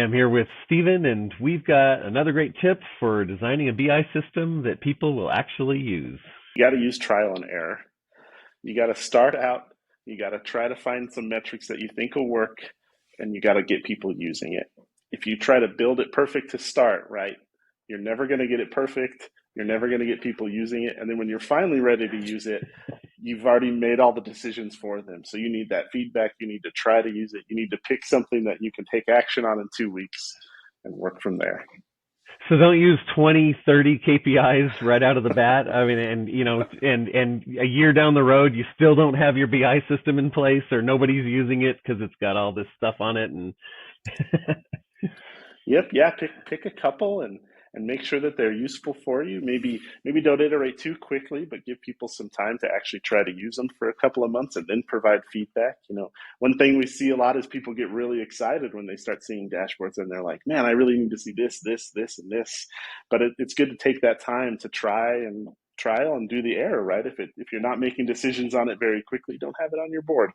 I'm here with Steven, and we've got another great tip for designing a BI system that people will actually use. You got to use trial and error. You got to start out, you got to try to find some metrics that you think will work, and you got to get people using it. If you try to build it perfect to start, right, you're never going to get it perfect. You're never going to get people using it. And then when you're finally ready to use it, you've already made all the decisions for them. So you need that feedback. You need to try to use it. You need to pick something that you can take action on in 2 weeks and work from there. So don't use 20, 30 KPIs right out of the bat. I mean, and a year down the road, you still don't have your BI system in place, or nobody's using it because it's got all this stuff on it. And Yep, yeah, pick a couple and make sure that they're useful for you. Maybe don't iterate too quickly, but give people some time to actually try to use them for a couple of months and then provide feedback. One thing we see a lot is people get really excited when they start seeing dashboards and they're like, "Man, I really need to see this, and this." But it's good to take that time to trial and do the error, right? If you're not making decisions on it very quickly, don't have it on your board.